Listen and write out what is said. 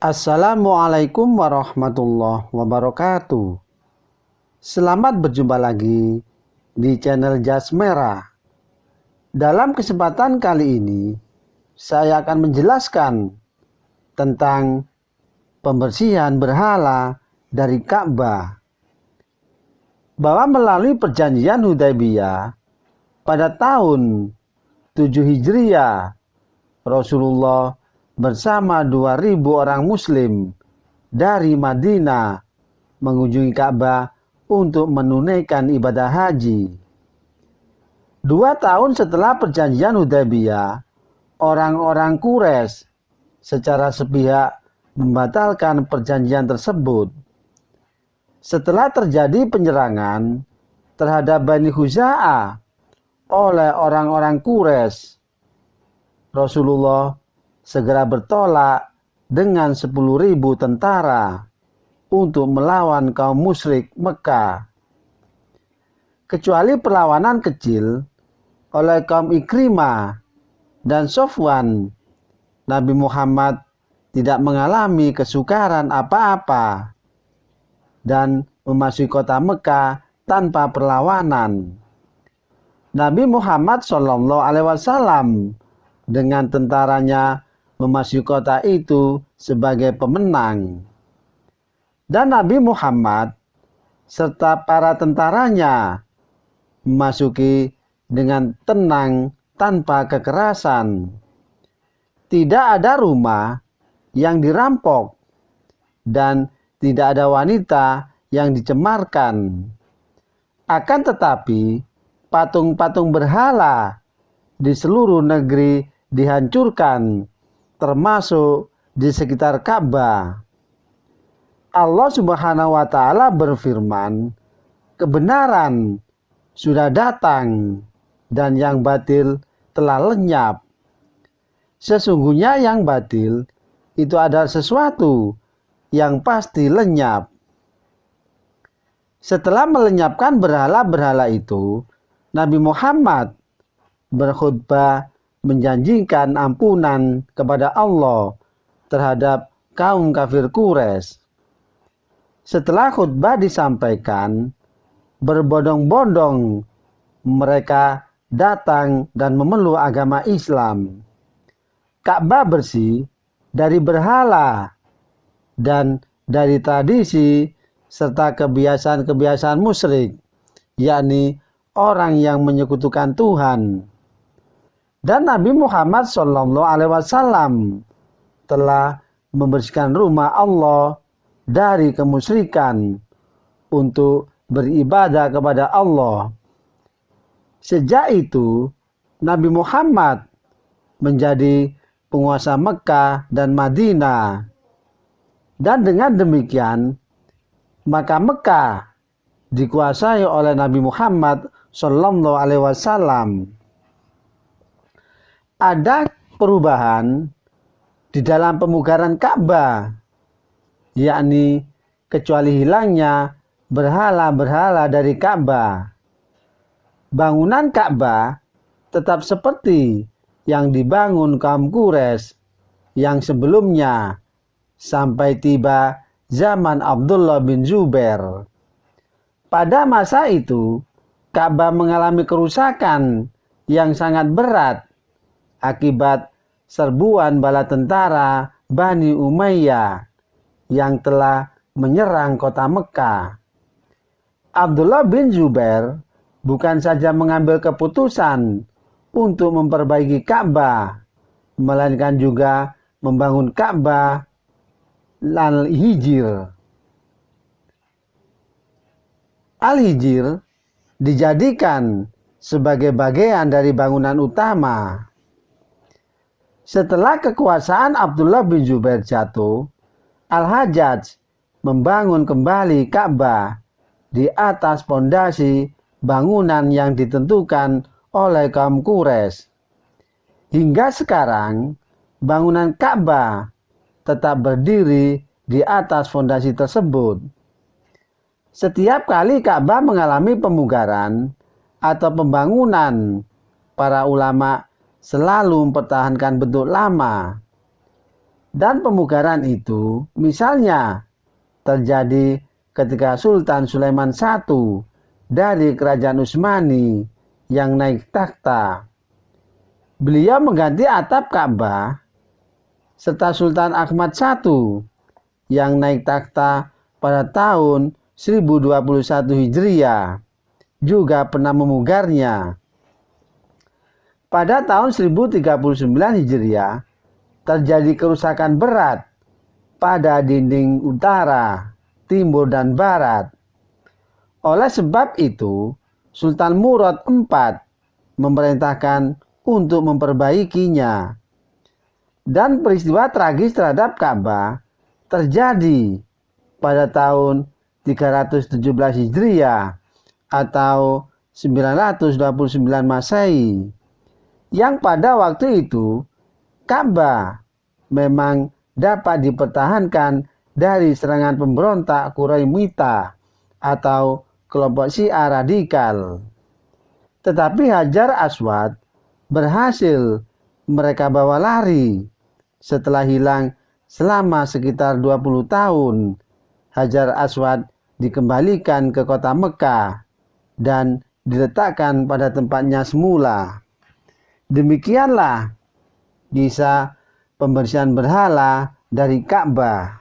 Assalamualaikum warahmatullahi wabarakatuh. Selamat berjumpa lagi di channel Jas Merah. Dalam kesempatan kali ini, saya akan menjelaskan tentang pembersihan berhala dari Ka'bah. Bahwa melalui perjanjian Hudaybiyah pada tahun 7 Hijriah, Rasulullah bersama 2.000 orang muslim dari Madinah mengunjungi Ka'bah untuk menunaikan ibadah haji. 2 tahun setelah perjanjian Hudaybiyah, orang-orang Quraisy secara sepihak membatalkan perjanjian tersebut. Setelah terjadi penyerangan terhadap Bani Khuza'ah oleh orang-orang Quraisy, Rasulullah segera bertolak dengan 10.000 tentara untuk melawan kaum musyrik Mekah. Kecuali perlawanan kecil oleh kaum Ikrimah dan Sofwan, Nabi Muhammad tidak mengalami kesukaran apa-apa dan memasuki kota Mekah tanpa perlawanan. Nabi Muhammad SAW dengan tentaranya memasuki kota itu sebagai pemenang. Dan Nabi Muhammad serta para tentaranya memasuki dengan tenang tanpa kekerasan. Tidak ada rumah yang dirampok dan tidak ada wanita yang dicemarkan. Akan tetapi, patung-patung berhala di seluruh negeri dihancurkan, termasuk di sekitar Ka'bah. Allah Subhanahu wa Ta'ala berfirman, "Kebenaran sudah datang dan yang batil telah lenyap." Sesungguhnya yang batil itu adalah sesuatu yang pasti lenyap. Setelah melenyapkan berhala-berhala itu, Nabi Muhammad berkhutbah menjanjikan ampunan kepada Allah terhadap kaum kafir Quraisy. Setelah khutbah disampaikan, berbondong-bondong mereka datang dan memeluk agama Islam. Ka'bah bersih dari berhala dan dari tradisi serta kebiasaan-kebiasaan musyrik, yakni orang yang menyekutukan Tuhan. Dan Nabi Muhammad SAW telah membersihkan rumah Allah dari kemusyrikan untuk beribadah kepada Allah. Sejak itu, Nabi Muhammad menjadi penguasa Mekah dan Madinah. Dan dengan demikian, maka Mekah dikuasai oleh Nabi Muhammad SAW. Ada perubahan di dalam pemugaran Ka'bah, yakni kecuali hilangnya berhala-berhala dari Ka'bah. Bangunan Ka'bah tetap seperti yang dibangun kaum Quraisy yang sebelumnya sampai tiba zaman Abdullah bin Zubair. Pada masa itu, Ka'bah mengalami kerusakan yang sangat berat akibat serbuan bala tentara Bani Umayyah yang telah menyerang kota Mekah. Abdullah bin Zubair bukan saja mengambil keputusan untuk memperbaiki Ka'bah, melainkan juga membangun Ka'bah Al-Hijr. Al-Hijr dijadikan sebagai bagian dari bangunan utama. Setelah kekuasaan Abdullah bin Zubair jatuh, Al-Hajjaj membangun kembali Ka'bah di atas pondasi bangunan yang ditentukan oleh kaum Quraisy. Hingga sekarang, bangunan Ka'bah tetap berdiri di atas fondasi tersebut. Setiap kali Ka'bah mengalami pemugaran atau pembangunan, para ulama selalu mempertahankan bentuk lama. Dan pemugaran itu misalnya terjadi ketika Sultan Sulaiman I dari kerajaan Utsmani yang naik takhta. Beliau mengganti atap Ka'bah, serta Sultan Ahmad I yang naik takhta pada tahun 1021 Hijriah juga pernah memugarnya. Pada tahun 1039 Hijriah terjadi kerusakan berat pada dinding utara, timur, dan barat. Oleh sebab itu, Sultan Murad IV memerintahkan untuk memperbaikinya. Dan peristiwa tragis terhadap Ka'bah terjadi pada tahun 317 Hijriah atau 929 Masehi, yang pada waktu itu Ka'bah memang dapat dipertahankan dari serangan pemberontak Quraimita atau kelompok Syiah radikal. Tetapi Hajar Aswad berhasil mereka bawa lari. Setelah hilang selama sekitar 20 tahun, Hajar Aswad dikembalikan ke kota Mekah dan diletakkan pada tempatnya semula. Demikianlah kisah pembersihan berhala dari Ka'bah.